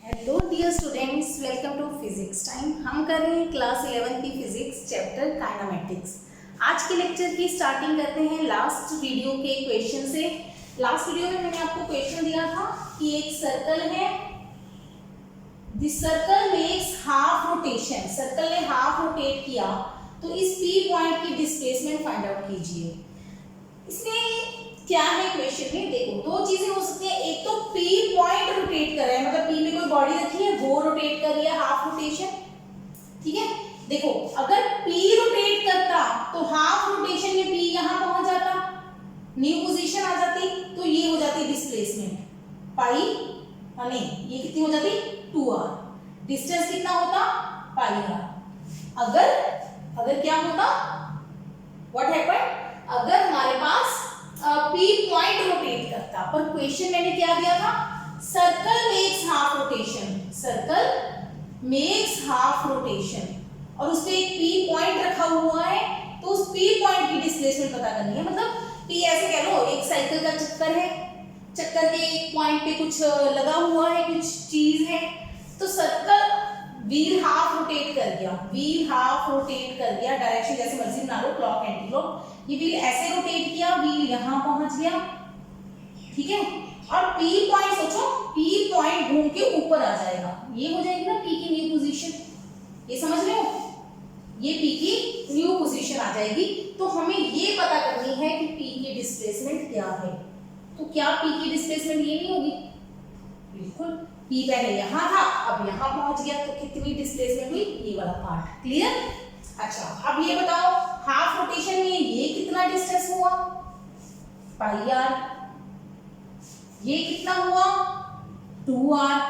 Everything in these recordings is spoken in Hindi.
Hello dear students, welcome to physics time. हम कर रहे हैं क्लास 11 की फिजिक्स चैप्टर काइनेमेटिक्स। आज के लेक्चर की स्टार्टिंग करते हैं लास्ट वीडियो के क्वेश्चन से। लास्ट वीडियो में मैंने आपको क्वेश्चन दिया था कि एक सर्कल है, this circle makes half rotation, circle ने हाफ रोटेट किया तो इस पी पॉइंट की डिस्प्लेसमेंट फाइंड आउट कीजिए। इसमें क्या है क्वेश्चन में, देखो दो चीजें हो सकती है। एक तो पी पॉइंट रोटेट कर रहा है, मतलब पी में कोई बॉडी रखी है वो रोटेट कर रही है हाफ रोटेशन, ठीक है। देखो अगर पी रोटेट करता तो हाफ रोटेशन में पी यहां पहुंच जाता, न्यू पोजीशन आ जाती, तो ये हो जाती डिस्प्लेसमेंट पाई, नहीं ये कितनी हो जाती 2r, डिस्टेंस कितना होता पाई r। अगर क्या होता, व्हाट हैपेंड, अगर हमारे पास पी पॉइंट रोटेट करता, पर क्वेश्चन मैंने क्या दिया था, circle makes half rotation, circle makes half rotation, और उस पे एक पी पॉइंट रखा हुआ है, तो उस पी पॉइंट की डिस्प्लेसमेंट पता करनी है। मतलब पी ऐसे कह लो एक साइकिल का चक्कर है, चक्कर के एक पॉइंट पे कुछ लगा हुआ है, कुछ चीज है, तो सर्कल व्हील हाफ रोटेट कर गया, व्हील हाफ रोटेट कर गया, डायरेक्शन जैसे मर्जी बना लो, क्लॉक एंटी क्लॉक, ये व्हील ऐसे रोटेट किया, व्हील यहां पहुंच गया, ठीक है। और पी पॉइंट सोचो, पी पॉइंट घूम के ऊपर आ जाएगा, ये हो जाएगी ना पी की न्यू पोजीशन, ये समझ रहे हो, ये पी की न्यू पोजीशन आ जाएगी। तो हमें ये पता करनी है कि पी की डिस्प्लेसमेंट क्या है। तो क्या पी की डिस्प्लेसमेंट ये नहीं होगी, बिल्कुल, पी पहले यहां था अब यहां पहुंच गया, तो कितनी डिस्प्लेसमेंट हुई, ये वाला पार्ट, क्लियर। अच्छा अब ये बताओ हाफ रोटेशन में ये कितना डिस्टेंस हुआ पाई r, ये कितना हुआ 2r,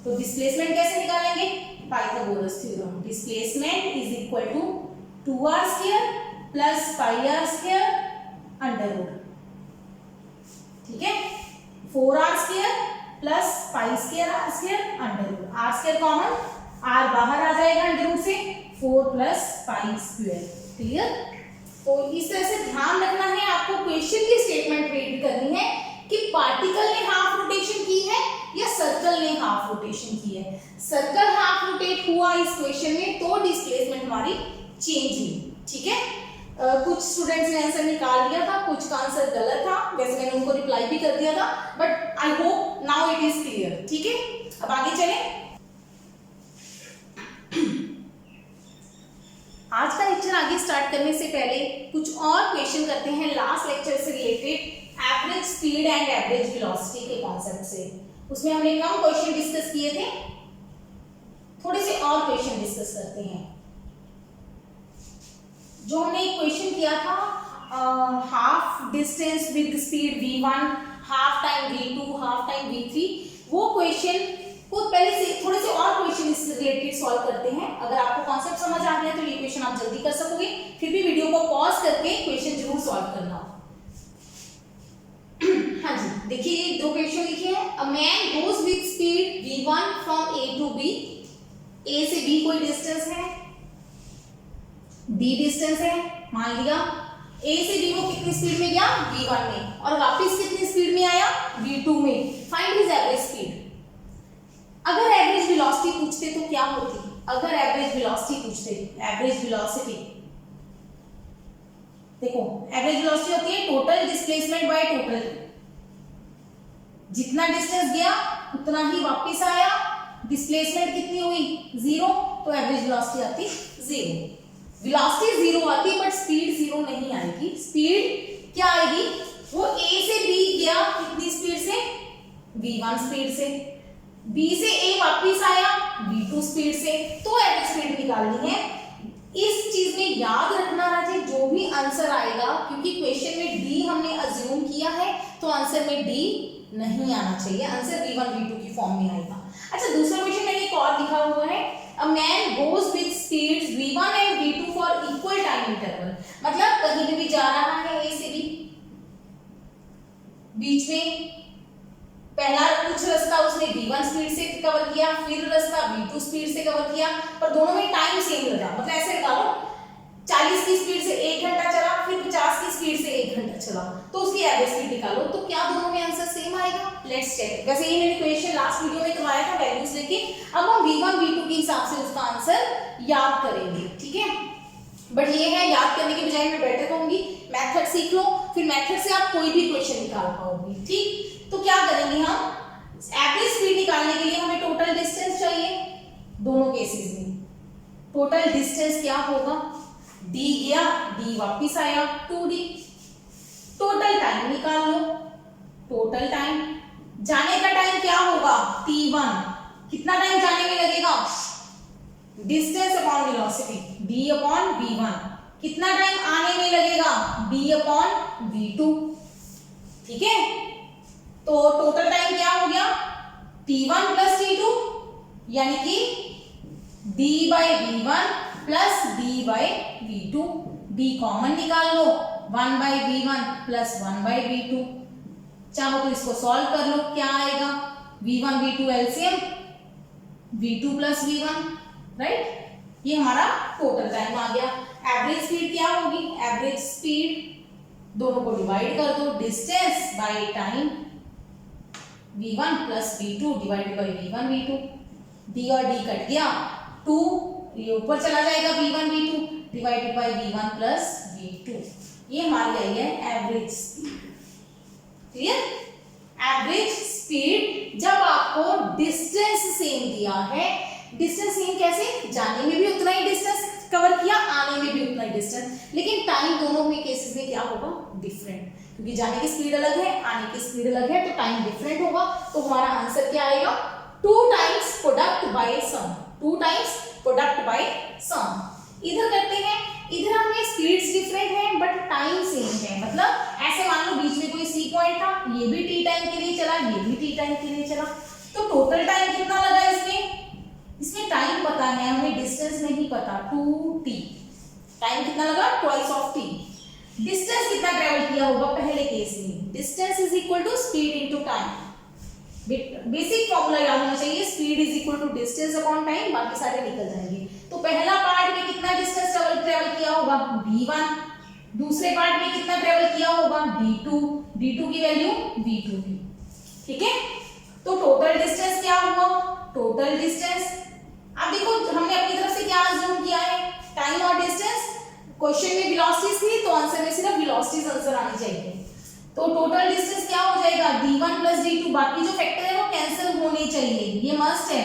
तो डिस्प्लेसमेंट कैसे निकालेंगे, Pythagoras theorem, displacement is equal to 2r square plus pi r square under root, ठीक है, 4r square plus pi square r square under root, r square common, r बाहर आ जाएगा अंडर रूट से, 4 प्लस पाई स्क्वायर, क्लियर। तो इस तरह से ध्यान रखना है आपको, क्वेश्चन की स्टेटमेंट रीड करनी है कि पार्टिकल ने हाफ रोटेशन की है या सर्कल ने हाफ रोटेशन की है। सर्कल हाफ रोटेट हुआ इस क्वेश्चन में तो डिस्प्लेसमेंट हमारी चेंज हुई, ठीक है। कुछ स्टूडेंट्स ने आंसर निकाल लिया था, कुछ का आंसर गलत था, वैसे मैंने उनको रिप्लाई भी कर दिया था, but I hope now it is clear, ठीक है। अब आगे चलें। आज का लेक्चर आगे स्टार्ट करने से पहले कुछ और क्वेश्चन करते हैं लास्ट लेक्चर से related, average speed and average velocity के कॉन्सेप्ट से। उसमें हमने कम क्वेश्चन डिस्कस किए थे, थोड़े से और क्वेश्चन डिस्कस करते हैं। जो हमने एक क्वेश्चन किया था, half distance with speed v1, half time v2, half time v3, वो क्वेश्चन को पहले से थोड़े से और क्वेश्चन इससे रिलेटेड सॉल्व करते हैं। अगर आपको कॉन्सेप्ट समझ आ गया तो ये क्वेश्चन आप जल्दी कर सकोगे, फिर भी वीडियो को पॉज करके क्वेश्चन जरूर सॉल्व करना। हाँ जी, देखिए ये दो क्वेश्चन लिखे हैं। A man goes with speed v1 from a to b, a से b कोई डिस्टेंस है, b डिस्टेंस है, मान लिया a से b वो कितनी स्पीड में गया v1 में, और वापस कितनी स्पीड में आया v2 में। Find his average speed. अगर एवरेज वेलोसिटी पूछते तो क्या होती, अगर एवरेज वेलोसिटी पूछते, एवरेज वेलोसिटी देखो, एवरेज वेलोसिटी होती है टोटल डिस्प्लेसमेंट बाय टोटल, जितना डिस्टेंस गया उतना ही वापस आया, डिस्प्लेसमेंट कितनी हुई 0, तो एवरेज वेलोसिटी आती 0। वेलोसिटी 0 आती बट स्पीड 0 नहीं आएगी, स्पीड क्या आएगी, वो a से b गया कितनी स्पीड से, v1 स्पीड से, b से a वापस आया v2 स्पीड से, तो एवरेज स्पीड निकालनी है। इस चीज में याद रखना राजे, जो भी आंसर आएगा, क्योंकि क्वेश्चन में d हमने अज्यूम किया है तो आंसर में d नहीं आना चाहिए, आंसर v1 v2 की फॉर्म में आएगा। अच्छा दूसरा क्वेश्चन मैंने एक और लिखा हुआ है, अ man goes with speeds v1 and v2 for equal time interval, मतलब कहीं भी जा रहा है a से b, बीच में पहला कुछ रास्ता उसने v1 स्पीड से कवर किया, फिर रास्ता v2 स्पीड से कवर किया, पर दोनों में टाइम सेम लगा, मतलब ऐसे निकालो 40 की स्पीड से 1 घंटा चला, फिर 50 की स्पीड से 1 घंटा चला, तो उसकी एवरेज स्पीड निकालो, तो क्या दोनों में आंसर सेम आएगा। Let's check. वैसे ये मैंने क्वेश्चन लास्ट वीडियो में करवाया था वैल्यूज लेके, हिसाब से उसका आंसर याद करेंगे, ठीक है। बट ये है, याद करने के बजाय मैं बेटर कहूंगी मेथड सीख लो, फिर मेथड से आप कोई भी क्वेश्चन निकाल पाओगे, ठीक। तो क्या करेंगे हम, एवरेज स्पीड निकालने के लिए हमें टोटल डिस्टेंस चाहिए। दोनों केसेस में टोटल डिस्टेंस क्या होगा, d गया, d वापिस आया 2d। टोटल टाइम निकाल लो, टोटल टाइम, जाने का टाइम क्या होगा t1, कितना टाइम जाने में लगेगा, distance upon velocity d upon v1, कितना टाइम आने में लगेगा d अपॉन v2, ठीक है। तो टोटल टाइम क्या हो गया t1 प्लस t2, यानी कि d by v1 plus d by v2, d common निकाल लो, 1 by v1 plus 1 by v2, चाहो तो इसको सॉल्व कर लो, क्या आएगा v1 v2 LCM v2 plus v1, right. ये हमारा टोटल टाइम आ गया। एवरेज स्पीड क्या होगी, एवरेज स्पीड दोनों को डिवाइड कर दो, distance by time v1 plus v2 divided by v1 v2, d और d कट गया, 2 ये ऊपर चला जाएगा v1 v2 divided by v1 plus v2, ये हमारी आई है average speed. Clear. Average speed जब आपको डिस्टेंस सेम दिया है, डिस्टेंस सेम कैसे, जाने में भी उतना ही डिस्टेंस कवर किया, आने में भी उतना ही डिस्टेंस, लेकिन टाइम दोनों में केसेस में क्या होगा, डिफरेंट, क्योंकि जाने की स्पीड अलग है, आने की स्पीड अलग है, तो टाइम डिफरेंट होगा। तो हमारा आंसर क्या आएगा, 2 टाइम्स प्रोडक्ट बाय सम, 2 टाइम्स प्रोडक्ट बाय सम। इधर करते हैं, इधर हमें स्पीड्स डिफरेंट है बट टाइम सेम है, मतलब ऐसे मान लो बीच में कोई सी पॉइंट था, ये भी टी टाइम के लिए चला, ये भी टी टाइम के लिए चला, तो टोटल टाइम कितना लगा इसमें टाइम पता है हमें, डिस्टेंस नहीं पता, 2t, टाइम कितना लगा, ट्वाइस ऑफ t। डिस्टेंस कितना ट्रेवल किया होगा पहले केस में, distance is equal to speed into time. Basic formula याद होना चाहिए, speed is equal to distance upon time, बाकी सारे निकल जाएंगे। तो पहला पार्ट में कितना डिस्टेंस ट्रेवल किया होगा v1, दूसरे पार्ट में कितना ट्रेवल किया होगा d2, d2 की वैल्यू v2 की, ठीक है। तो टोटल डिस्टेंस क्या हुआ, टोटल डिस्टेंस, अब देखो हमने अपनी तरफ से क्या अज्यूम किया है, टाइम और डिस्टेंस, क्वेश्चन में वेलोसिटीज थी तो आंसर में सिर्फ वेलोसिटीज आंसर आनी चाहिए। तो टोटल डिस्टेंस क्या हो जाएगा, d1 प्लस d2, बाकी जो फैक्टर है वो कैंसिल होने चाहिए, ये मस्ट है,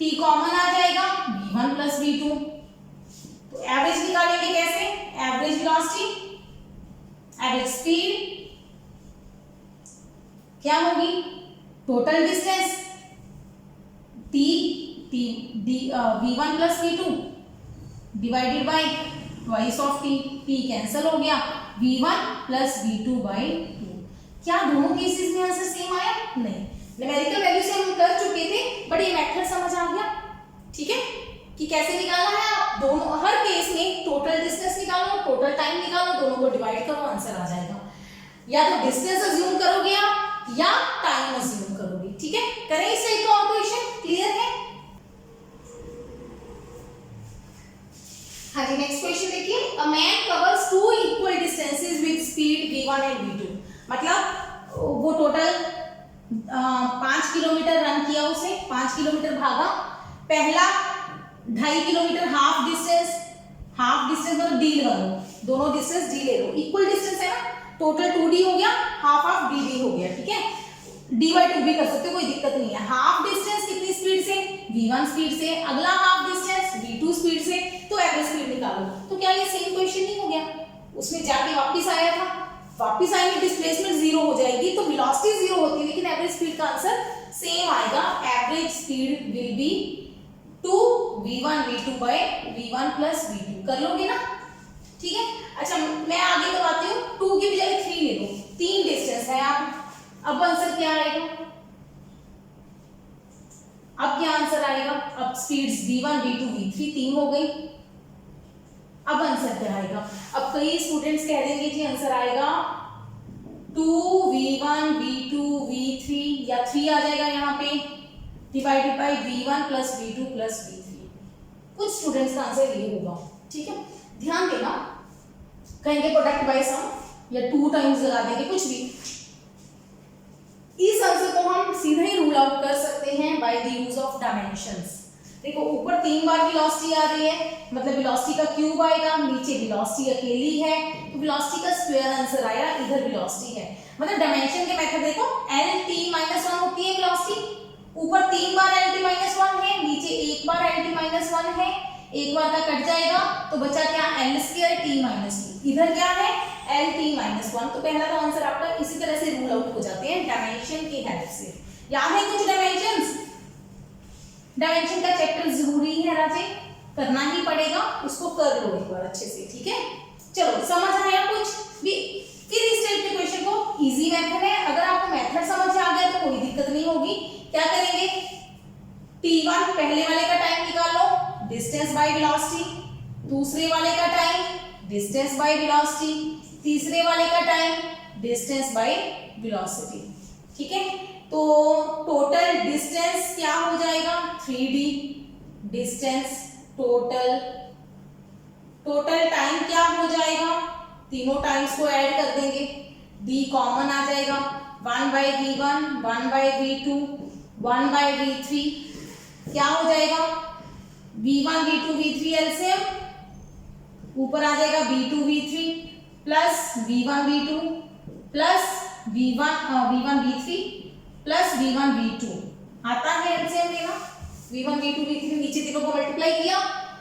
t कॉमन आ जाएगा, v1 प्लस v2। तो एवरेज निकालेंगे कैसे, एवरेज वेलोसिटी, एवरेज स्पीड क्या होगी, total distance v1 plus v2 divided by twice of t cancel हो गया, v1 प्लस v2 बाई 2। क्या दोनों केसेस में आंसर सेम आया, नहीं, न्यूमेरिकल वैल्यू से हम कर चुके थे बट ये मेथड समझ आ गया, ठीक है, कि कैसे निकालना है। आप दोनों हर केस में टोटल डिस्टेंस निकालो, टोटल टाइम निकालो, दोनों को डिवाइड करो, आंसर आ जाएगा। या तो डिस्टेंस अज्यूम करोगे आप या टाइम अज्यूम करोगे, ठीक है। करें इस टाइप का ऑपरेशन, क्लियर है। हाँ जी, नेक्स्ट क्वेश्चन देखिए, a man covers 2 equal distances with speed v1 and v2, मतलब वो टोटल 5 किलोमीटर रन किया, उसने 5 किलोमीटर भागा, पहला 2.5 किलोमीटर हाफ डिस्टेंस मतलब डी लगा लो, दोनों डिस्टेंस डी ले लो, इक्वल डिस्टेंस है ना, टोटल 2d हो गया, हाफ dd हो गया, ठीक है, d बाई 2 भी कर सकते हो, कोई दिक्कत नहीं है। हाफ डिस्टेंस कितनी स्पीड से, v1 स्पीड से, अगला हाफ डिस्टेंस v2 स्पीड से, तो एवरेज स्पीड निकालो। तो क्या ये सेम क्वेश्चन नहीं हो गया, उसमें जाके वापस आया था, वापस आएंगे डिस्प्लेसमेंट जीरो हो जाएगी, तो वेलोसिटी जीरो होती है, लेकिन एवरेज स्पीड का आंसर सेम आएगा, average speed will be 2v1 v2 by v1 plus v2, कर लोगे ना, ठीक है। अच्छा मैं आगे करवाती हूँ, 2 की बजाय 3 ले लो, 3 डिस्टेंस है, आप अब आंसर क्या आएगा, अब क्या आंसर आएगा, अब स्पीड्स v1 v2 v3 3 हो गई, अब आंसर क्या आएगा। अब कई स्टूडेंट्स कह देंगे कि आंसर आएगा 2v1 v2 v3 या 3 आ जाएगा यहाँ पे, divided by v1 plus v2 plus v3, कुछ स्टूडेंट्स का आंसर ये होगा, ठीक है, ध्यान देना, कहेंगे प्रोडक्ट बाय सम या 2 टाइम्स लगा देंगे, कुछ भी, इस आंसर को हम सीधे ही रूल आउट कर सकते हैं by the use of dimensions. देखो ऊपर 3 बार वेलोसिटी आ रही है, मतलब वेलोसिटी का क्यूब आएगा, नीचे वेलोसिटी अकेली है तो वेलोसिटी का स्क्वायर आंसर आया, इधर वेलोसिटी है। मतलब डायमेंशन के मेथड देखो lt-1 होती है वेलोसिटी, ऊपर 3 बार lt-1 है, नीचे 1 बार lt-1 है, एक बार का कट जाएगा तो बचा क्या l2t-2, इधर क्या है lt-1। तो पहला का आंसर आपका इसी तरह से रूल आउट हो जाते हैं डायमेंशन की हेल्प से। याद है कुछ डायमेंशंस? डायमेंशन का चैप्टर जरूरी है राजे, करना ही पड़ेगा, उसको कर लो एक बार अच्छे से, ठीक है। चलो समझ आया कुछ भी? फिर इस टाइप के क्वेश्चन को इजी मेथड है, अगर आपको मेथड समझ आ गया तो कोई दिक्कत नहीं होगी। क्या करेंगे, t1 पहले वाले का टाइम निकाल लो, डिस्टेंस बाय वेलोसिटी, दूसरे वाले का टाइम डिस्टेंस बाय वेलोसिटी, तीसरे वाले का टाइम डिस्टेंस बाय वेलोसिटी, ठीक है। तो टोटल डिस्टेंस क्या हो जाएगा 3d distance total, total time क्या हो जाएगा, तीनों टाइम्स को ऐड कर देंगे, d कॉमन आ जाएगा, 1/v1 1/v2 1/v3, क्या हो जाएगा v1 v2 v3 एलसीएम, ऊपर आ जाएगा v2 v3 plus v1 v2 plus v1 v3 plus v1 v2, आता है एलसीएम लेना, v1 v2 v3 नीचे तीनों को मल्टीप्लाई किया,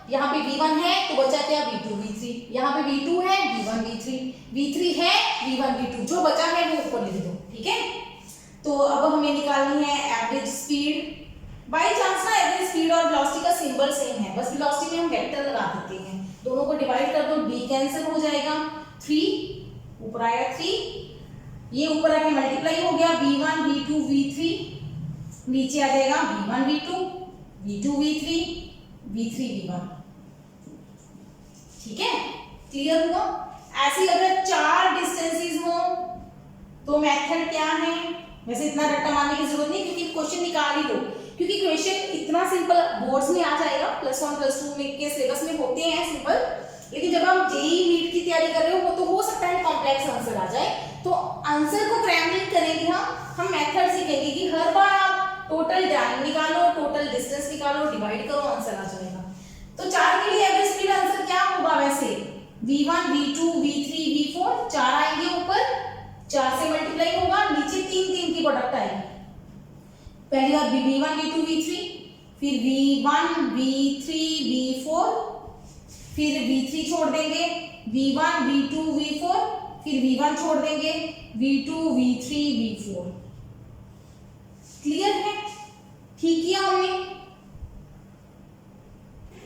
यहाँ पे v1 है तो बचा क्या v2 v3, यहाँ पे v2 है v1 v3, v3 है v1 v2, जो बचा है वो ऊपर लिख दो, ठीक है। तो अब हमें निकालनी है एवरेज स्पीड। बाई चांस ना एवरेज स्पीड और वेलोसिटी का सिंबल सेम है, बस वेलोसिटी में हम वेक्टर लगा देते हैं, दोनों को डिवाइड कर दो, d कैंसिल हो जाएगा, 3 ऊपर आया 3, ये ऊपर आके मल्टीप्लाई हो गया v1 v2 v3, नीचे आ जाएगा v1 v2 v2 v3 v3 v1, ठीक है। क्लियर हुआ? ऐसी अगर 4 डिस्टेंसेस हो तो मेथड क्या है, वैसे इतना रट्टा मारने की जरूरत नहीं क्योंकि क्वेश्चन निकाल ही लो, क्योंकि क्वेश्चन इतना सिंपल बोर्ड्स में आ जाएगा, +1 +2 में के सिलेबस में होते हैं सिंपल, लेकिन जब आप जेईई नीट की तैयारी कर रहे हो वो तो हो सकता है कॉम्प्लेक्स आंसर आ जाए, तो आंसर को क्रैम नहीं करेंगे हम मेथड सीखेंगे कि हर बार आप टोटल टाइम निकालो, टोटल डिस्टेंस निकालो, डिवाइड करो, आंसर आ जाएगा। तो 4 के लिए एवरेज स्पीड आंसर क्या होगा वैसे, v1 v2 v3 v4, 4 आएंगे ऊपर, 4 से मल्टीप्लाई होगा, नीचे 3 की प्रोडक्ट आएगी, पहली बार v1 v2 v3, फिर v1 v3 v4, फिर v3 छोड़ देंगे, v1 v2 v4, फिर v1 छोड़ देंगे, v2 v3 v4। क्लियर है? ठीक किया हमने?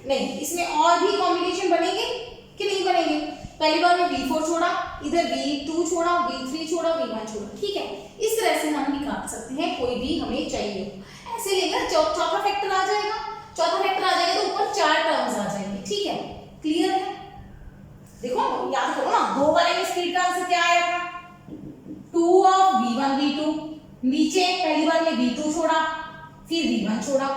नहीं, इसमें और भी कॉम्बिनेशन बनेंगे कि नहीं बनेंगे? पहली बार में v4 छोड़ा, इधर v2 छोड़ा, v3 छोड़ा, v1 छोड़ा, ठीक है। इस तरह से हम निकाल सकते हैं, कोई भी हमें चाहिए हो ऐसे लेकर चौथा फैक्टर आ जाएगा, चौथा फैक्टर आ जाएगा तो ऊपर 4 टर्म्स आ जाएंगे, ठीक है। क्लियर है? देखो याद करो ना, 2 वाले में स्पीड का आंसर क्या आया था 2 ऑफ v1 v2, नीचे पहली बार में v2 छोड़ा, फिर v1 छोड़ा,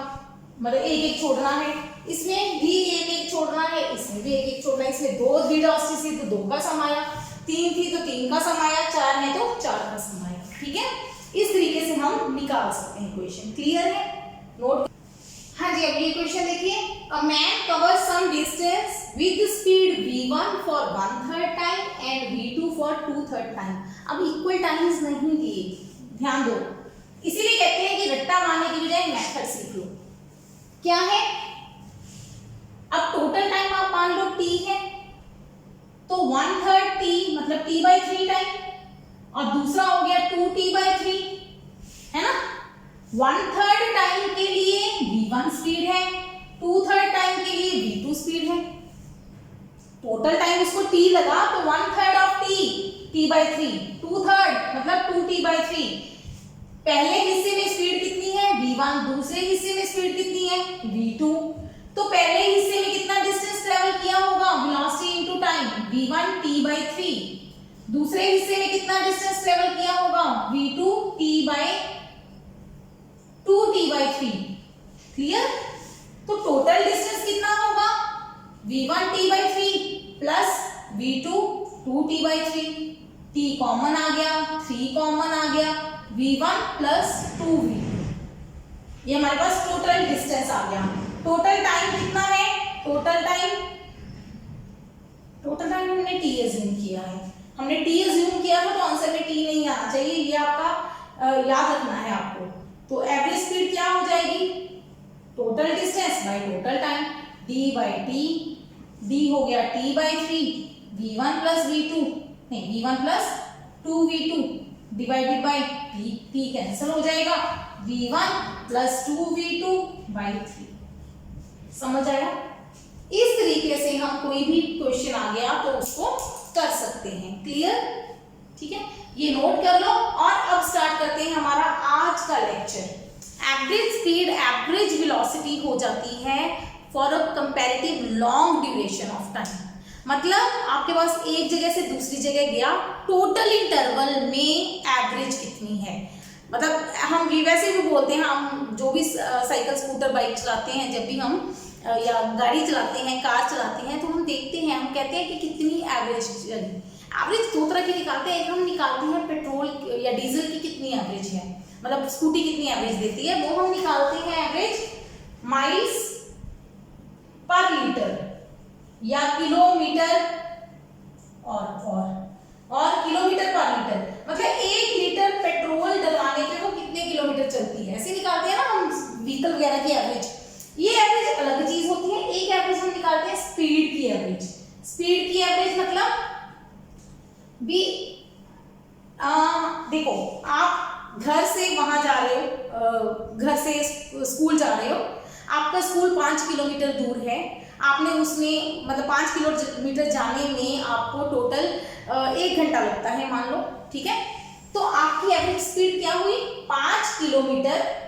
मतलब एक छोड़ना है, इसमें भी एक छोड़ना है, इसमें भी एक छोड़ना है, इसमें 2 वेलोसिटी थी तो 2 का सम आया, 3 थी तो 3 का सम आया, 4 है तो 4 का सम आया, ठीक है। इस तरीके से हम निकाल सकते हैं क्वेश्चन। क्लियर है? नोट। हाँ जी, अब ये क्वेश्चन देखिए, a man covers some distance with speed v1 for 1/3 time and v2 for 2/3 time. अब इक्वल टाइम्स नहीं दिए, ध्यान दो, इसीलिए कहते हैं कि रट्टा मारने की बजाय मेथड सीख लो। क्या है, अब टोटल टाइम आप मान लो t है, तो 1/3 t मतलब t/3 टाइम, और दूसरा हो गया 2t/3, है ना। 1/3 टाइम के लिए v1 स्पीड है, 2/3 टाइम के लिए v2 स्पीड है, टोटल टाइम इसको t लगा तो 1/3 ऑफ t/3, 2/3 मतलब 2t/3। पहले हिस्से में स्पीड कितनी है v1, दूसरे हिस्से में स्पीड कितनी है v2, तो पहले हिस्से में कितना डिस्टेंस ट्रेवल किया होगा velocity into time v1 t/3, दूसरे हिस्से में कितना डिस्टेंस ट्रेवल किया होगा v2 2t/3। क्लियर? तो टोटल डिस्टेंस कितना होगा v1 t/3 plus v2 2t/3, t common आ गया, 3 कॉमन आ गया, v1 प्लस 2v2, ये हमारे पास टोटल डिस्टेंस आ गया। टोटल टाइम कितना है, टोटल टाइम हमने टी एज्यूम किया है, हमने टी एज्यूम किया था तो आंसर में टी नहीं आना चाहिए, ये आपका याद रखना है आपको। तो एवरेज स्पीड क्या हो जाएगी, total distance by total time, D by T, D हो गया T by 3, v1 plus v2 नहीं v1 plus 2v2 divided by T, T cancel हो जाएगा, v1 प्लस 2v2 बाई 3। समझ आया? इस तरीके से हम कोई भी क्वेश्चन आ गया तो उसको कर सकते हैं। क्लियर? ठीक है, ये नोट कर लो। और अब स्टार्ट करते हैं हमारा आज का lecture. Average speed average velocity हो जाती है for a comparative long duration of time. मतलब आपके पास एक जगह से दूसरी जगह गया, टोटल इंटरवल में एवरेज कितनी है। मतलब हम भी वैसे भी बोलते हैं, हम जो भी साइकिल स्कूटर बाइक चलाते हैं, जब भी हम या गाड़ी चलाते हैं, कार चलाते हैं, तो हम देखते हैं, हम कहते हैं कि कितनी एवरेज चली। एवरेज दो तरह की निकालते हैं, एक हम निकालते हैं पेट्रोल या डीजल की कितनी एवरेज है, मतलब स्कूटी कितनी एवरेज देती है, वो हम निकालते हैं एवरेज माइल्स पर लीटर या किलोमीटर और किलोमीटर पर लीटर, मतलब 1 लीटर पेट्रोल डलवाने पे वो कितने किलोमीटर चलती है, ऐसे निकालते हैं ना हम व्हीकल वगैरह की एवरेज। ये एवरेज अलग चीज होती है। एक एवरेज हम निकालते हैं स्पीड की एवरेज। स्पीड की एवरेज मतलब भी देखो, आप घर से वहां जा रहे हो, घर से स्कूल जा रहे हो, आपका स्कूल 5 किलोमीटर दूर है, आपने उसमें मतलब 5 किलोमीटर जाने में आपको टोटल 1 घंटा लगता है मान लो, ठीक है। तो आपकी एवरेज स्पीड क्या हुई, 5 किलोमीटर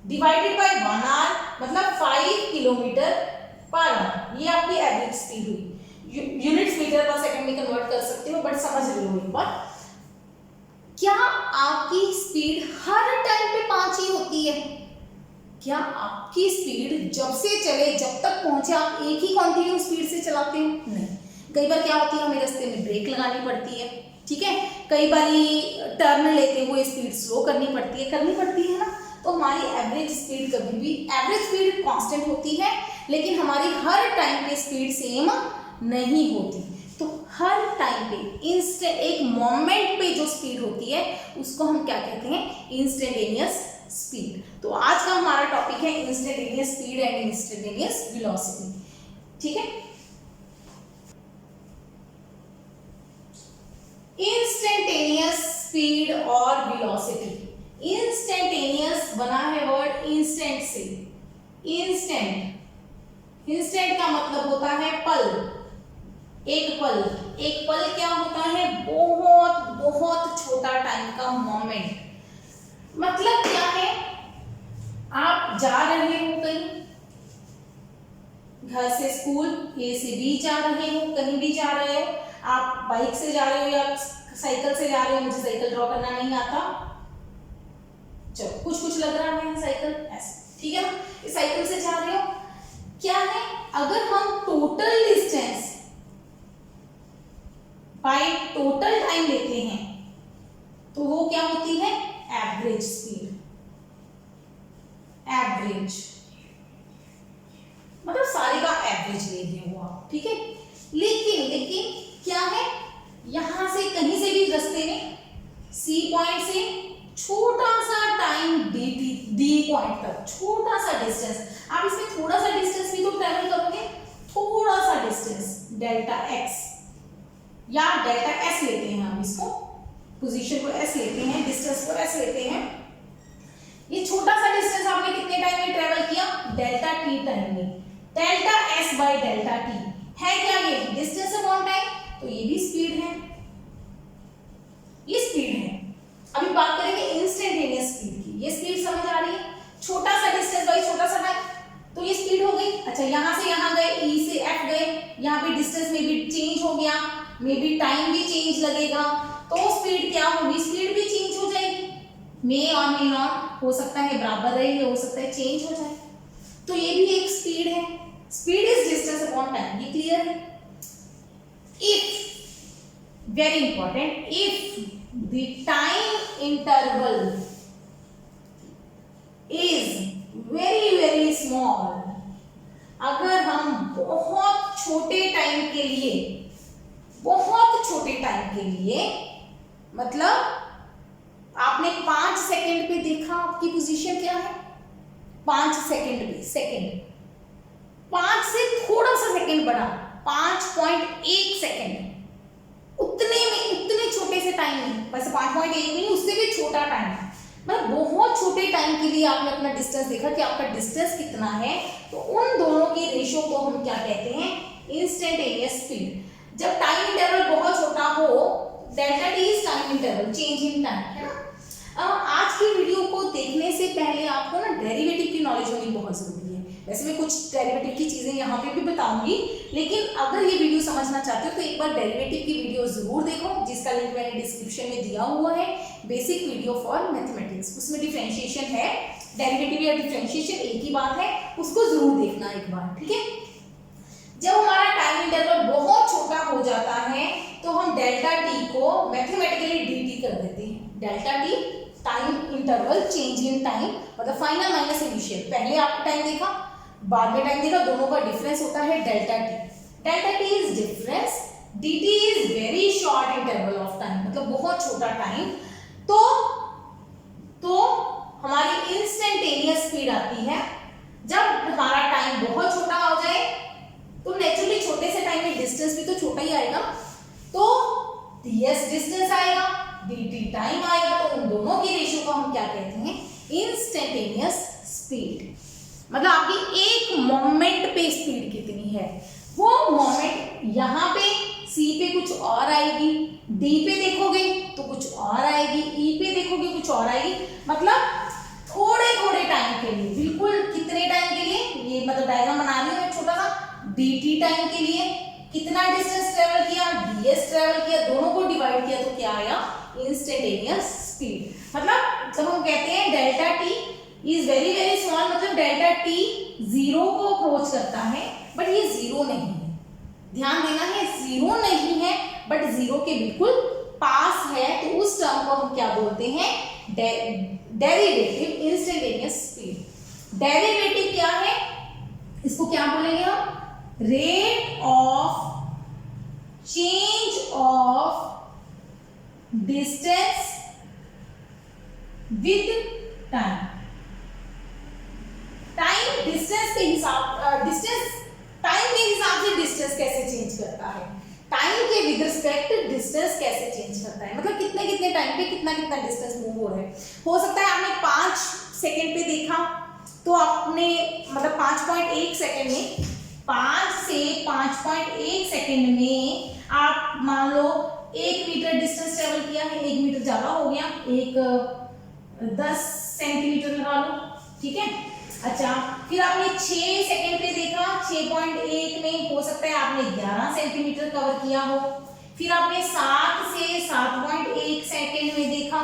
डिवाइडेड बाय 1 आवर, मतलब 5 किलोमीटर पर आवर, ये आपकी एवरेज स्पीड हुई। यूनिट्स मीटर पर सेकंड में कन्वर्ट कर सकते हो, बट समझ रहे हो एक बार। क्या आपकी स्पीड हर टाइम पे 5 ही होती है? क्या आपकी स्पीड जब से चले जब तक पहुंचे आप एक ही कॉन्टिन्यूस स्पीड से चलाते हो? नहीं, कई बार क्या होती है, हमें रास्ते में ब्रेक लगानी पड़ती है, ठीक है, कई बार टर्न लेते हुए स्पीड स्लो करनी पड़ती है ना। तो हमारी एवरेज स्पीड कभी भी, एवरेज स्पीड कांस्टेंट होती है, लेकिन हमारी हर टाइम पे स्पीड सेम नहीं होती। तो हर टाइम पे इंस्टेंट, एक मोमेंट पे जो स्पीड होती है उसको हम क्या कहते हैं, इंस्टेंटेनियस स्पीड। तो आज का हमारा टॉपिक है instantaneous speed and instantaneous velocity, ठीक है। इंस्टेंटेनियस स्पीड और वेलोसिटी। इंस्टेंटेनियस बना है वर्ड इंस्टेंट से। इंस्टेंट का मतलब होता है पल, एक पल क्या होता है, बहुत छोटा टाइम का मोमेंट। मतलब क्या है, आप जा रहे हो कहीं, घर से स्कूल, ए से बी जा रहे हो, कहीं भी जा रहे हो, आप बाइक से जा रहे हो या साइकिल से जा रहे हो, मुझे साइकिल ड्रॉ करना नहीं आता, चलो कुछ लग रहा है साइकिल ऐसे, ठीक है ना, इस साइकिल से जा रहे हो। क्या है, अगर हम total distance by total time लेते हैं तो वो क्या होती है, एवरेज स्पीड। एवरेज मतलब सारे का एवरेज ले रहे हो आप, ठीक है। लेकिन क्या है, यहां से कहीं से भी रास्ते में सी पॉइंट से छोटा सा टाइम डी पॉइंट तक, छोटा सा डिस्टेंस, आप इसमें थोड़ा सा डिस्टेंस भी तो ट्रेवल करोगे, थोड़ा सा डिस्टेंस डेल्टा एक्स या डेल्टा एस लेते हैं हम इसको, पोजीशन को एस लेते हैं, डिस्टेंस को एस लेते हैं। ये छोटा सा डिस्टेंस आपने कितने टाइम में ट्रेवल किया, डेल्टा टी टाइम में, delta S by delta T है क्या, ये डिस्टेंस अपॉन टाइम, तो ये भी स्पीड है, ये स्पीड है। अभी बात करेंगे इंस्टेंटेनियस स्पीड की। ये स्पीड समझ आ रही है, छोटा सा डिस्टेंस बाय छोटा सा टाइम, तो ये स्पीड हो गई। अच्छा, यहां से यहां गए, ई से एफ गए, यहां पे डिस्टेंस में भी चेंज हो गया, मे बी टाइम भी चेंज लगेगा, तो स्पीड क्या होगी, स्पीड भी चेंज हो जाएगी, मे और मे नॉट, हो सकता है बराबर रहे, हो सकता है चेंज हो जाए, तो ये भी एक स्पीड है। Speed is distance upon time, ये क्लियर है। If, very important, if the time interval is very small, अगर हम बहुत छोटे टाइम के लिए मतलब आपने 5 सेकंड पे देखा, आपकी पोजीशन क्या है 5 सेकंड पे, 5 से थोड़ा सा सेकंड बढ़ा 5.1 सेकंड, उतने छोटे से टाइम में, वैसे 5.1 नहीं, उससे भी छोटा टाइम, मतलब बहुत छोटे टाइम के लिए आपने अपना डिस्टेंस देखा कि आपका डिस्टेंस कितना है, तो उन दोनों की रेशियो को हम क्या कहते हैं, इंस्टेंटेनियस स्पीड। जब टाइम इंटरवल बहुत छोटा हो, delta T is time interval, change in time, है ना। आज की वीडियो को देखने से पहले आपको ना डेरिवेटिव की नॉलेज होनी बहुत जरूरी है। वैसे मैं कुछ डेरिवेटिव की चीजें यहाँ पे भी बताऊंगी, लेकिन अगर ये वीडियो समझना चाहते हो तो एक बार डेरिवेटिव की वीडियो जरूर देखो, जिसका लिंक मैंने डिस्क्रिप्शन में दिया हुआ है, बेसिक वीडियो फॉर मैथमेटिक्स। उसमें डिफरेंशिएशन है, डेरिवेटिव या डिफरेंशिएशन एक ही बात है, उसको जरूर देखना एक बार, ठीक है। जब हमारा टाइम इंटरवल बहुत छोटा हो जाता है तो हम डेल्टा टी को मैथमेटिकली dt कर देते हैं। Delta T time interval, change in time, मतलब फाइनल माइनस इनिशियल, पहले आपने टाइम देखा, बाद में टाइम देखा, दोनों का डिफरेंस होता है delta T. Delta T is difference, dt is very short interval of time, मतलब बहुत छोटा टाइम। तो हमारी इंस्टेंटेनियस स्पीड आती है जब हमारा टाइम बहुत छोटा हो जाए, तो नेचुरली छोटे से टाइम में डिस्टेंस भी तो छोटा ही आएगा, तो ds डिस्टेंस आएगा, dt टाइम आएगा, तो उन दोनों की रेशियो को हम क्या कहते हैं, इंस्टेंटेनियस स्पीड। मतलब आपकी एक मोमेंट पे स्पीड कितनी है, वो मोमेंट यहाँ पे c पे कुछ और आएगी, d पे देखोगे तो कुछ और आएगी, e पे देखोगे कुछ और आएगी, मतलब थोड़े टाइम के लिए, बिल्कुल कितने टाइम के लिए, ये मतलब डायग्राम बना रही हूँ मैं छोटा सा, dt टाइम के लिए कितना डिस्टेंस ट्रेवल किया, ds ट्रेवल किया, दोनों को डिवाइड किया तो क्या आया, इंस्टेंटेनियस स्पीड। मतलब जब हम कहते हैं delta t is very small, मतलब डेल्टा t जीरो को अप्रोच करता है, बट ये जीरो नहीं है, ध्यान देना है, जीरो नहीं है बट जीरो के बिल्कुल पास है, तो उस टर्म को हम क्या बोलते हैं, डेरिवेटिव इंस्टेंटेनियस स्पीड। डेरिवेटिव क्या है, इसको क्या बोलेंगे हम, rate of change of distance with time. Time distance के हिसाब, डिस्टेंस टाइम के हिसाब से डिस्टेंस कैसे चेंज करता है, टाइम के विद रिस्पेक्ट डिस्टेंस कैसे चेंज करता है, मतलब कितने टाइम पे कितना डिस्टेंस मूव हो रहा है। हो सकता है आपने 5 सेकंड पे देखा, तो आपने मतलब 5.1 सेकंड में, 5 से 5.1 सेकंड में आप मान लो 1 मीटर डिस्टेंस ट्रेवल किया है, 1 मीटर ज्यादा हो गया, 10 सेंटीमीटर लगा लो, ठीक है। अच्छा, फिर आपने 6 सेकंड पे देखा, 6.1 में हो सकता है आपने 11 सेंटीमीटर कवर किया हो, फिर आपने 7 से 7.1 सेकंड में देखा,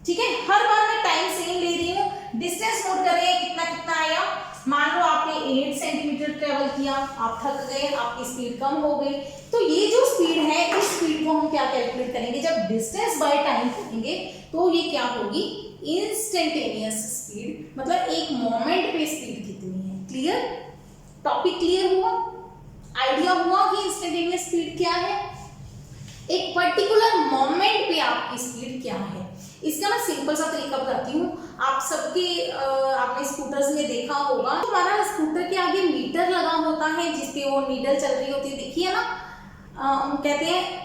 ठीक है। हर बार मैं टाइम सेम ले रही हूँ, डिस्टेंस नोट कर रहे हैं कितना आया। मान लो आपने 8 सेंटीमीटर ट्रेवल किया, आप थक गए, आपकी स्पीड कम हो गई, तो ये जो स्पीड है, इस स्पीड को हम क्या कैलकुलेट करेंगे, जब डिस्टेंस बाय टाइम करेंगे तो ये क्या होगी, इंस्टेंटेनियस स्पीड, मतलब एक मोमेंट पे स्पीड कितनी है। क्लियर, टॉपिक क्लियर हुआ, आइडिया हुआ कि इंस्टेंटेनियस स्पीड क्या है, एक पर्टिकुलर मोमेंट पे आपकी स्पीड क्या है। इसका मैं सिंपल सा तरीका बताती हूँ, आप सबके आपने स्कूटर्स में देखा होगा, तो हमारा स्कूटर के आगे मीटर लगा होता है जिसपे वो नीडल चल रही होती है, देखिए ना, हम कहते हैं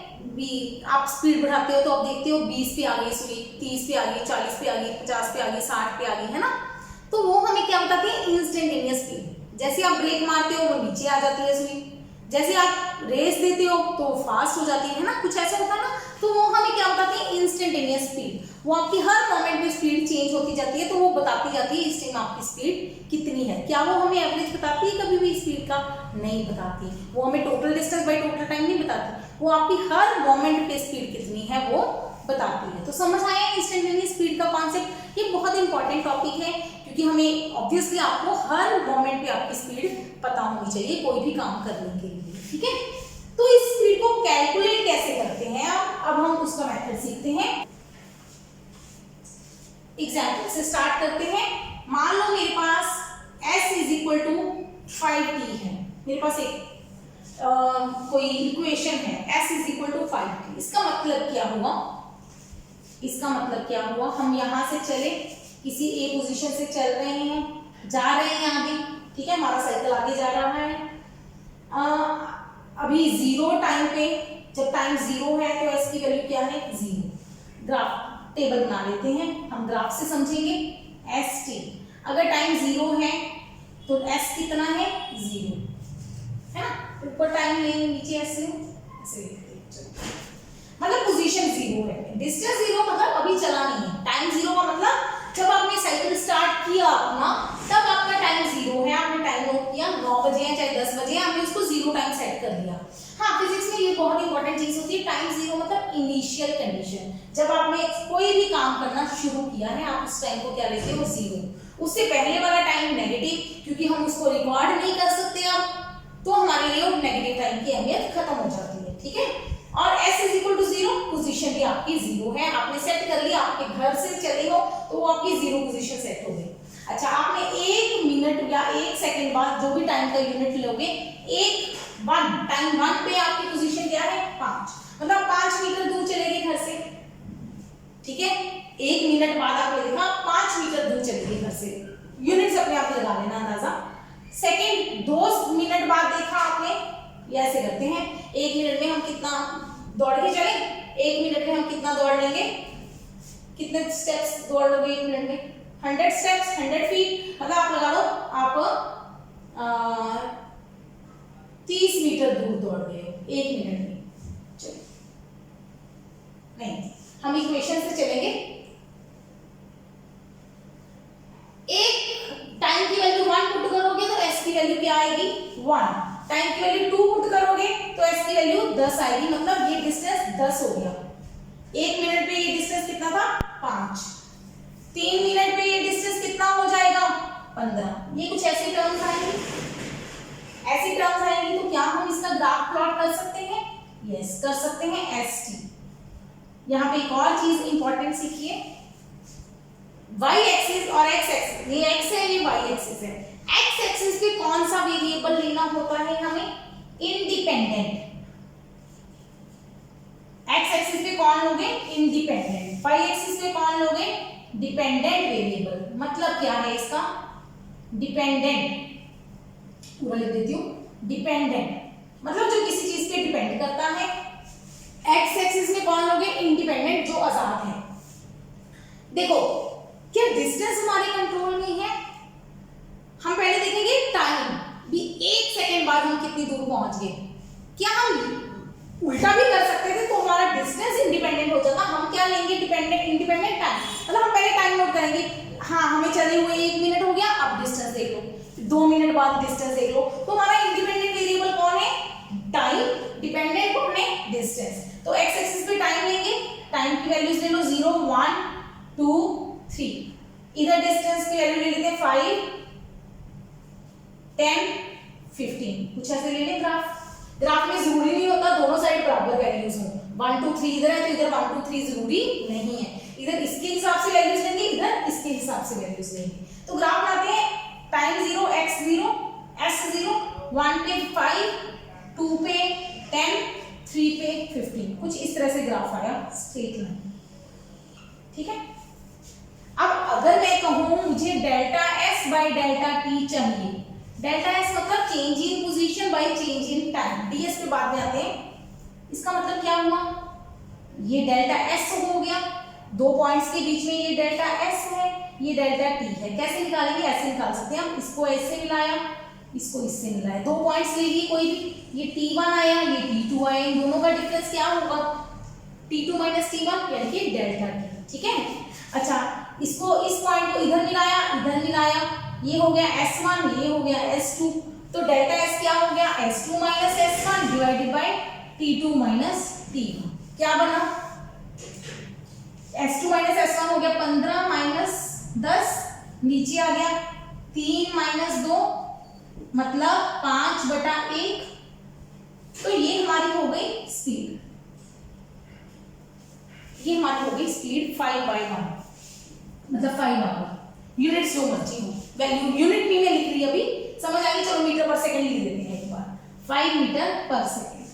आप स्पीड बढ़ाते हो तो आप देखते हो 20 पे आ गई सुई, 30 पे आ गई, 40 पे आ गई, 50 पे आ गई, 60 पे आ गई, है ना। तो वो हमें क्या बताती है, इंस्टेंटेनियस स्पीड। जैसे आप ब्रेक मारते हो वो नीचे आ जाती है सुई, जैसे आप रेस देते हो तो फास्ट हो जाती है ना, कुछ ऐसा होता है ना। तो वो हमें क्या बताती है, इंस्टेंटेनियस स्पीड, वो आपकी हर मोमेंट में स्पीड चेंज होती जाती है, तो वो बताती जाती है इस टाइम आपकी स्पीड कितनी है। क्या वो हमें एवरेज बताती है कभी भी स्पीड का, नहीं बताती, वो हमें total distance by total time नहीं बताती, वो आपकी हर मोमेंट पे स्पीड कितनी है वो बताती है। तो समझ आया इंस्टेंटेनियस स्पीड का कॉन्सेप्ट, ये बहुत इंपॉर्टेंट टॉपिक है, क्योंकि हमें ऑब्वियसली आपको हर मोमेंट पे आपकी स्पीड पता होनी चाहिए कोई भी काम करने के लिए, ठीक है। तो इस स्पीड को कैलकुलेट कैसे करते हैं, अब हम उसका मेथड सीखते हैं। एग्जाम्पल से स्टार्ट करते हैं। मान लो मेरे पास s इज इक्वल टू 5 मेरे पास एक कोई इक्वेशन है s is equal to 5t। इसका मतलब क्या हुआ, इसका मतलब क्या हुआ, हम यहाँ से चले, किसी ए पोजीशन से चल रहे हैं, जा रहे हैं आगे, ठीक है, हमारा साइकिल आगे जा रहा है। अभी 0 टाइम पे, जब टाइम 0 है तो s की वैल्यू क्या है, 0। ग्राफ टेबल बना लेते हैं, हम ग्राफ से समझेंगे। st अगर टाइम 0 है तो s कितना है, 0 है ना। ऊपर टाइम लेंगे, नीचे ऐसे ऐसे मतलब पोजीशन 0 है, डिस्टेंस 0 मतलब अभी चला नहीं है। टाइम 0 का मतलब जब आपने साइकिल स्टार्ट किया अपना, तब आपका टाइम 0 है, आपने टाइम नोट किया, 9 बजे है चाहे 10 बजे है, आपने उसको 0 टाइम सेट कर दिया। हाँ, फिजिक्स में ये बहुत इंपॉर्टेंट चीज होती है, टाइम 0 मतलब इनिशियल कंडीशन। जब आपने कोई भी काम करना शुरू किया है, आप उस टाइम को क्या लेते हो, 0। उससे पहले वाला टाइम नेगेटिव, क्योंकि हम उसको रिकॉर्ड नहीं कर सकते अब, तो हमारे लिए नेगेटिव टाइम की अहमियत खत्म हो जाती है, ठीक है। और s is equal to 0, position भी आपकी 0 है, आपने सेट कर लिया, आपके घर से चले हो तो वो आपकी 0 पोजीशन सेट हो गई। अच्छा, आपने 1 मिनट या 1 सेकंड बाद जो भी टाइम का यूनिट लोगे, टाइम 1 पे आपकी पोजीशन क्या है, 5, मतलब 5 मीटर दूर चले गए घर से, ठीक है। 1 मिनट बाद आपने देखा 5 मीटर दूर चले गए घर से, यूनिट्स अपने आप लगा लेना अंदाजा। सेकंड 2 मिनट बाद देखा आपने, ये ऐसे करते हैं, 1 मिनट में हम कितना दौड़ के चले, 1 मिनट में हम कितना दौड़ लेंगे, कितने स्टेप्स दौड़ लोगे 1 मिनट में, 100 स्टेप्स, 100 फीट, मतलब आप लगा लो आप 30 मीटर दूर दौड़ गए 1 मिनट में। चलो नहीं, हम इक्वेशन से चलेंगे। एक टाइम की वैल्यू 1 पुट करोगे तो s की वैल्यू क्या आएगी, 1। टाइम की वैल्यू 2 पुट करोगे तो s की वैल्यू 10 आएगी, मतलब ये डिस्टेंस 10 हो गया। 1 मिनट पे ये डिस्टेंस कितना था, 5। 3 मिनट पे ये डिस्टेंस कितना हो जाएगा, 15। ये कुछ ऐसी टर्म्स आएंगी, ऐसी टर्म्स आएंगी, तो क्या हम इसका ग्राफ प्लॉट कर सकते हैं, यस कर सकते हैं। st यहाँ पे एक और चीज इंपॉर्टेंट सीखिए, y एक्सिस और x एक्सिस, ये x है ये y एक्सिस है। x एक्सिस पे कौन सा वेरिएबल लेना होता है हमें, इंडिपेंडेंट। x एक्सिस पे कौन लोगे, इंडिपेंडेंट। y एक्सिस पे कौन लोगे, डिपेंडेंट वेरिएबल। मतलब क्या है इसका, डिपेंडेंट, पूरा लिख देती हूँ, डिपेंडेंट मतलब जो किसी चीज पे डिपेंड करता है। x एक्सिस में कौन लोगे, इंडिपेंडेंट, जो आजाद है। देखो क्या डिस्टेंस हमारे कंट्रोल में है, हम पहले देखेंगे टाइम भी, 1 सेकंड बाद हम कितनी दूर पहुंच गए। क्या हम उल्टा भी कर सकते थे तो हमारा डिस्टेंस इंडिपेंडेंट हो जाता। हम क्या लेंगे, इंडिपेंडेंट टाइम, मतलब हम पहले टाइम नोट करेंगे, हाँ हमें चले हुए 1 मिनट हो गया, अब डिस्टेंस देख लो, 2 मिनट बाद डिस्टेंस देख लो, तो हमारा इंडिपेंडेंट वेरिएबल कौन है, टाइम, डिपेंडेंट कौन है, डिस्टेंस। तो x एक्सिस पे टाइम लेंगे, टाइम की वैल्यूज ले लो 0 1 2 3, इधर डिस्टेंस की वैल्यू ले लेते हैं 5 10 15, कुछ ऐसे ले लें। ग्राफ में जरूरी नहीं होता दोनों साइड बराबर वैल्यूज हो, 1 2 3 इधर है तो इधर 1 2 3 जरूरी नहीं है, इधर इसके हिसाब से वैल्यूज लेंगे, इधर इसके हिसाब से वैल्यूज लेंगे। तो ग्राफ बनाते हैं, टाइम 0 x 0 s 0, 1 पे 5 2 पे 10 3 पे 15, कुछ इस तरह से ग्राफ आया, स्ट्रेट लाइन, ठीक है। अब अगर मैं कहूं मुझे delta s by delta t चाहिए, डेल्टा s मतलब change in position by change in time, ds पे बाद में आते हैं। इसका मतलब क्या हुआ, ये डेल्टा s हो गया, 2 पॉइंट्स के बीच में ये डेल्टा s है, ये डेल्टा t है। कैसे निकालेंगे, ऐसे निकाल सकते हैं हम, इसको ऐसे मिलाया, इसको इससे मिलाया, 2 पॉइंट्स ले लिए कोई भी, ये t1 आया ये t2 आया, इन दोनों का डिफरेंस क्या होगा, t2 माइनस t1 यानी कि डेल्टा t, ठीक है। अच्छा, इसको इस पॉइंट को इधर मिलाया, ये हो गया s1, ये हो गया s2, तो डेल्टा s क्या हो गया, s2 minus s1 divided by t2 minus t1, क्या बना, s2 माइनस s1 हो गया 15 माइनस 10, नीचे आ गया 3 माइनस 2 मतलब 5/1, तो ये हमारी हो गई स्पीड, ये हमारी हो गई स्पीड 5/1, मतलब 5 आवर। यूनिट्स जो मर्जी हो, वैल्यू यूनिट भी मैं लिख रही अभी, समझ आ गई, चलो मीटर पर सेकंड लिख देते हैं एक बार। 5 मीटर पर सेकेंड,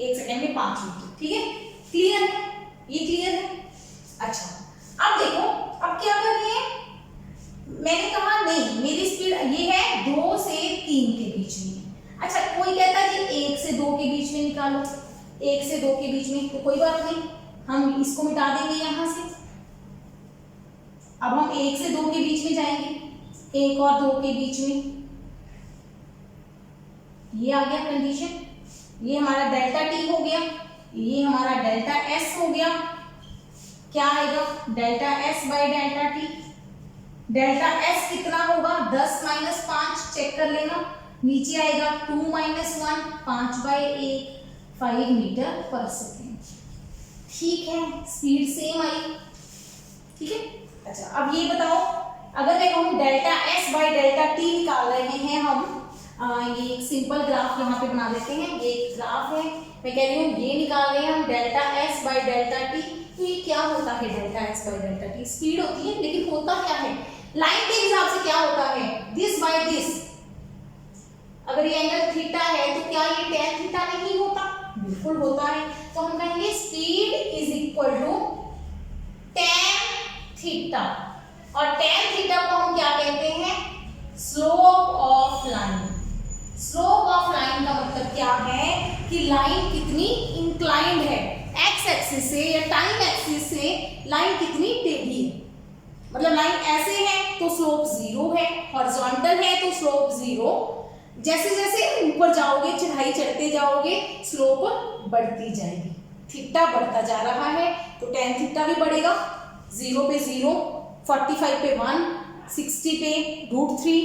1 सेकेंड में 5 मीटर। ठीक है, क्लियर है, ये क्लियर है। अच्छा अब देखो, अब क्या कर रहे हैं, मैंने कहा नहीं मेरी स्पीड ये है 2 से 3 के बीच में। अच्छा कोई कहता है जी 1 से 2 के बीच में निकालो, 1 से 2 के बीच में, तो कोई बात नहीं, हम इसको मिटा देंगे यहां से। अब हम 1 से 2 के बीच में जाएंगे, 1 और 2 के बीच में, ये आ गया कंडीशन, ये हमारा डेल्टा टी हो गया, ये हमारा डेल्टा एस हो गया। क्या आएगा, delta S by delta T. Delta S कितना होगा, 10 माइनस 5, चेक कर लेना, नीचे आएगा 2 माइनस 1, 5 बाय 1, 5 मीटर पर सेकेंड। ठीक है, स्पीड सेम आई। ठीक है, अच्छा अब ये बताओ, अगर मैं कहूँ delta S by delta T निकाल रहे हैं हम, ये एक सिंपल ग्राफ यहाँ पे बना देते हैं, ये एक ग्राफ है, मैं कह रही हूँ ये निकाल रहे हैं हम delta S by delta T. तो ये क्या होता है delta S by delta T, speed होती है, लेकिन होता क्या है, लाइन के हिसाब से क्या होता है, दिस बाय दिस। अगर ये एंगल थीटा है तो क्या ये tan थीटा नहीं होता, बिल्कुल होता है। तो हम कहेंगे speed is equal to tan theta, और tan थीटा को हम क्या कहते हैं, slope of line. Slope of line का मतलब क्या है कि लाइन कितनी इंक्लाइंड है, एक्स एक्सिस से या टाइम एक्सिस से लाइन कितनी टेढ़ी है। मतलब लाइन ऐसे है तो स्लोप 0 है, हॉरिजॉन्टल है तो स्लोप 0, जैसे जैसे ऊपर जाओगे, चढ़ाई चढ़ते जाओगे, स्लोप बढ़ती जाएगी, थीटा बढ़ता जा रहा है तो tan थीटा भी बढ़ेगा। 0 पे 0, 45 पे 1, 60 पे √3,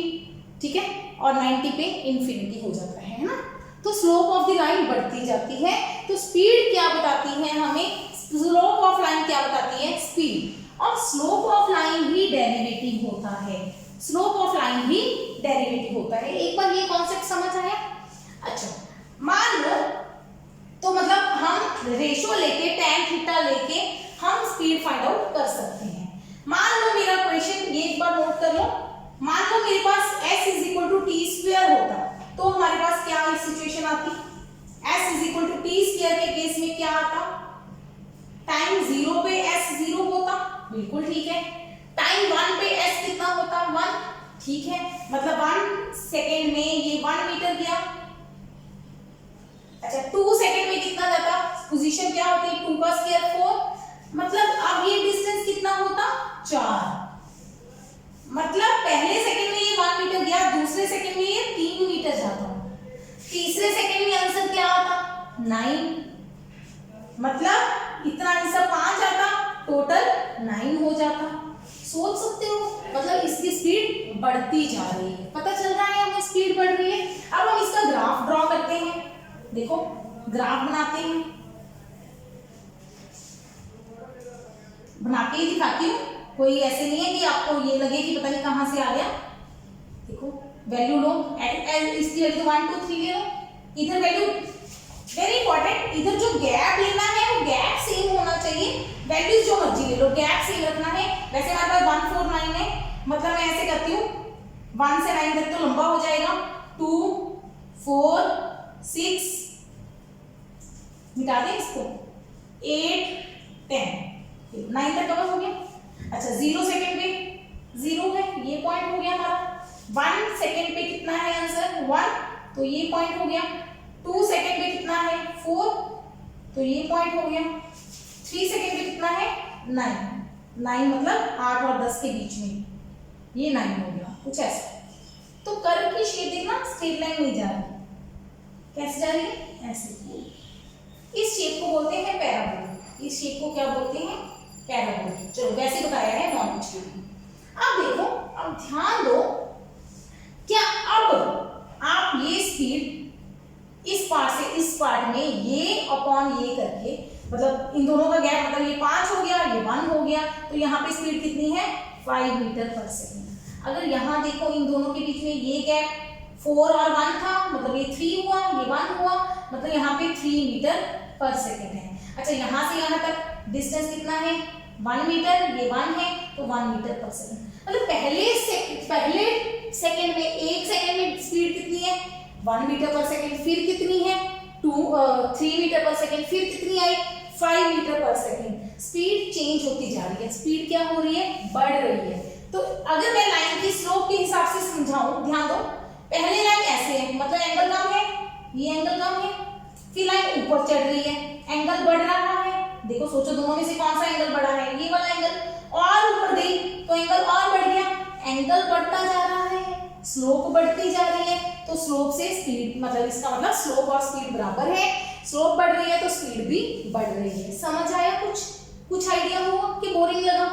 ठीक है, और 90 पे इन्फिनिटी हो जाता है ना। तो स्लोप ऑफ द लाइन बढ़ती जाती है, तो स्पीड क्या बताती है हमें, स्लोप ऑफ लाइन क्या बताती है, स्पीड। और slope of line he derivative होता है, slope of line he derivative होता है। एक बार ये कॉन्सेप्ट समझ आया। अच्छा मान लो, तो मतलब हम रेशो लेके tan थीटा लेके हम स्पीड फाइंड आउट कर सकते हैं। मान लो मेरा क्वेश्चन, ये एक बार नोट कर लो, मान लो मेरे पास s is equal to T square होता, तो हमारे पास क्या सिचुएशन आती, s is equal to T square के केस में क्या आता, टाइम 0 पे s 0 होता, बिल्कुल ठीक है। टाइम 1 पे s कितना होता, 1, ठीक है, मतलब 1 सेकेंड में ये 1 मीटर गया। अच्छा 2 सेकेंड में कितना जाता, पोजीशन क्या होती, 2 का स्क्वायर 4, मतलब अब ये डिस्टेंस कितना होता, 4। मतलब पहले सेकंड में ये 1 मीटर गया, दूसरे सेकंड में ये 3 मीटर जाता, तीसरे सेकंड में आंसर क्या आता, 9। मतलब इतना आंसर 5 आता, टोटल 9 हो जाता। सोच सकते हो, मतलब इसकी स्पीड बढ़ती जा रही है, पता चल रहा है हमें स्पीड बढ़ रही है। अब हम इसका ग्राफ ड्रॉ करते हैं, देखो ग्राफ बनाते हैं, बना के ही दिखाती हूँ, कोई ऐसे नहीं है कि आपको ये लगे कि पता नहीं कहां से आ गया। देखो वैल्यू लो, इसकी वैल्यू 1 2 3 ले लो, इधर वैल्यू वेरी इंपॉर्टेंट, इधर जो गैप लेना है वो गैप सेम होना चाहिए, वैल्यूज जो मर्जी ले लो, गैप सेम रखना है। वैसे हमारे पास 149 है, मतलब मैं ऐसे करती हूँ, 1 से 9 तक तो लंबा हो जाएगा, 2 4 6, मिटा दें इसको, 8 10, 9 तक कवर हो गया। अच्छा 0 सेकंड पे 0 है, ये पॉइंट हो गया हमारा। 1 सेकंड पे कितना है आंसर, 1, तो ये पॉइंट हो गया। 2 सेकंड पे कितना है, 4, तो ये पॉइंट हो गया। 3 सेकंड पे कितना है, 9 मतलब 8 और 10 के बीच में, ये 9 हो गया, कुछ ऐसा। तो कर्व की शेप देखना, स्ट्रेट लाइन नहीं जा रही, कैसे जा रही है, ऐसे। इस शेप को बोलते हैं पैराबोला, इस शेप को क्या बोलते हैं, पैराबोला। चलो वैसे बताया है नॉलेज के लिए। अब देखो, अब ध्यान दो, क्या अब आप ये स्पीड इस पार्ट से इस पार्ट में ये अपॉन ये करके, मतलब इन दोनों का गैप, मतलब ये 5 हो गया, ये 1 हो गया, तो यहाँ पे स्पीड कितनी है, 5 मीटर पर सेकेंड। अगर यहाँ देखो इन दोनों के बीच में ये गैप 4 और 1 था, मतलब ये 3 हुआ, ये 1 हुआ, मतलब यहाँ पे 3 मीटर पर सेकेंड है। अच्छा यहाँ से यहाँ तक डिस्टेंस कितना है, 1 मीटर, ये 1 है, तो 1 मीटर पर सेकेंड। मतलब पहले सेकेंड में, 1 सेकेंड में स्पीड कितनी है, 1 मीटर पर सेकेंड, फिर कितनी है 3 मीटर पर सेकेंड, फिर कितनी आई 5 मीटर पर सेकेंड। स्पीड चेंज होती जा रही है, स्पीड क्या हो रही है, बढ़ रही है। तो अगर मैं लाइन की स्लोप के हिसाब से समझाऊं, ध्यान दो, पहले लाइन ऐसे है, मतलब एंगल कम है, ये एंगल कम है, फिर लाइन ऊपर चढ़ रही है, एंगल बढ़ रहा है। देखो सोचो दोनों में से कौन सा एंगल बढ़ा है, ये वाला एंगल, और ऊपर गई तो एंगल और बढ़ गया, एंगल बढ़ता जा रहा है, स्लोप बढ़ती जा रही है। तो स्लोप से स्पीड, मतलब इसका मतलब स्लोप और स्पीड बराबर है, स्लोप बढ़ रही है तो स्पीड भी बढ़ रही है। समझ आया, कुछ आइडिया हुआ कि बोरिंग लगा?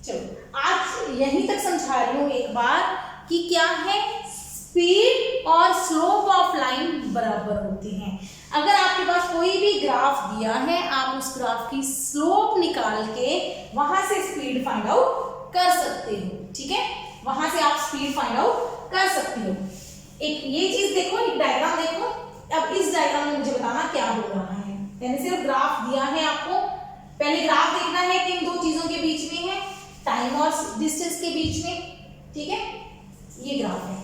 चलो आज यहीं तक समझा रही हूं एक बार कि क्या है, स्पीड और स्लोप ऑफ लाइन बराबर होती हैं। अगर आपके पास कोई भी ग्राफ दिया है, आप उस ग्राफ की स्लोप निकाल के वहां से स्पीड फाइंड आउट कर सकते हो, ठीक है, वहां से आप स्पीड फाइंड आउट कर सकते हो। एक ये चीज देखो, एक डायग्राम देखो। अब इस डायग्राम में मुझे बताना क्या हो रहा है। मैंने सिर्फ ग्राफ दिया है आपको, पहले ग्राफ देखना है कि इन दो चीजों के बीच में है, टाइम और डिस्टेंस के बीच में, ठीक है। ये ग्राफ है,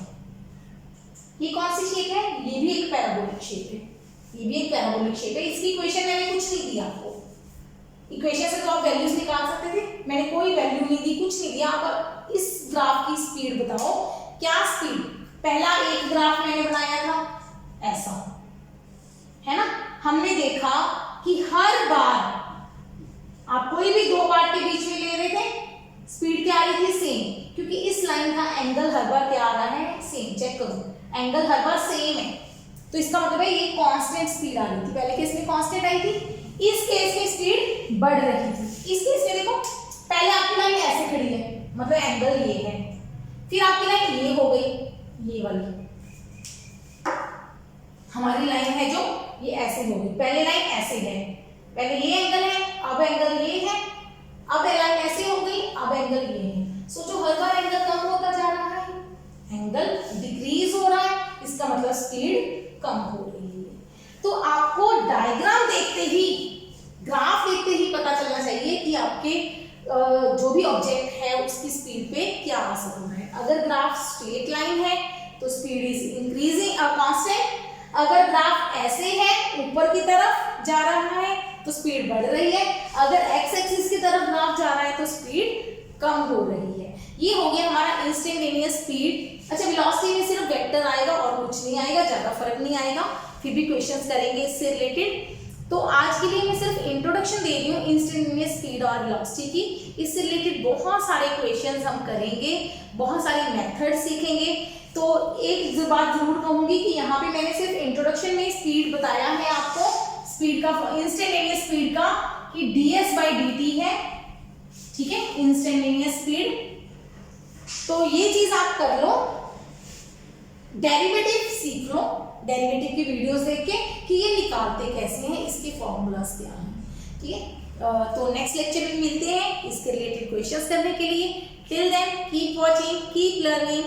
ये कौन सी शेप है, ये भी एक पैराबोलिक शेप है, ये भी एक पैराबोलिक शेप है। इसकी इक्वेशन मैंने कुछ नहीं दिया आपको, इक्वेशन से तो आप वैल्यूज निकाल सकते थे, मैंने कोई वैल्यू नहीं दी, कुछ नहीं दिया। अब इस ग्राफ की स्पीड बताओ, क्या स्पीड, पहला एक ग्राफ मैंने बनाया था ऐसा, है ना, हमने देखा कि हर बार आप कोई भी दो पार्ट के बीच में ले रहे थे, स्पीड क्या आ रही थी, सेम, क्योंकि इस लाइन का एंगल हर बार क्या आ रहा है, सेम। चेक करो, एंगल हर बार सेम है, तो इसका मतलब है ये कांस्टेंट स्पीड आ रही थी। पहले केस में कांस्टेंट आई थी, इस केस में स्पीड बढ़ रही थी। इस केस में देखो, पहले आपकी लाइन ऐसे खड़ी है, मतलब एंगल ये है, फिर आपकी लाइन ये हो गई, ये वाली हमारी लाइन है जो ये ऐसे हो गई, पहले लाइन ऐसे है, पहले ये एंगल है, अब एंगल ये है, अब लाइन ऐसे हो गई, अब एंगल ये है। सोचो हर बार एंगल कम होता जा रहा है, एंगल डिक्रीज हो रहा है, इसका मतलब स्पीड कम हो रही है। तो आपको डायग्राम देखते ही, ग्राफ देखते ही पता चलना चाहिए कि आपके जो भी ऑब्जेक्ट है उसकी स्पीड पे क्या असर हो रहा है। अगर ग्राफ स्ट्रेट लाइन है तो स्पीड इज इंक्रीजिंग कांस्टेंट, अगर ग्राफ ऐसे है ऊपर की तरफ जा रहा है तो स्पीड बढ़ रही है, अगर एक्स एक्सिस की तरफ ग्राफ जा रहा है तो स्पीड कम हो रही है। ये हो गया हमारा इंस्टेंटेनियस स्पीड। अच्छा, वेलोसिटी में सिर्फ वेक्टर आएगा और कुछ नहीं आएगा, ज्यादा फर्क नहीं आएगा, फिर भी क्वेश्चंस करेंगे इससे रिलेटेड। तो आज के लिए मैं सिर्फ इंट्रोडक्शन दे रही हूँ इंस्टेंटेनियस स्पीड और वेलोसिटी की। इससे रिलेटेड बहुत सारे क्वेश्चंस हम करेंगे, बहुत सारे मेथड सीखेंगे। तो एक बात जरूर कहूंगी कि यहाँ पे मैंने सिर्फ इंट्रोडक्शन में स्पीड बताया है आपको, स्पीड का, इंस्टेंटेनियस स्पीड का, कि ds/dt है, ठीक है, इंस्टेंटेनियस स्पीड। तो ये चीज आप कर लो, डेरिवेटिव सीख लो, डेरिवेटिव की वीडियोस देख के कि ये निकालते कैसे हैं, इसके फॉर्मूलाज क्या हैं, ठीक है। तो नेक्स्ट लेक्चर में मिलते हैं इसके रिलेटेड क्वेश्चंस करने के लिए। Till then keep watching, keep learning.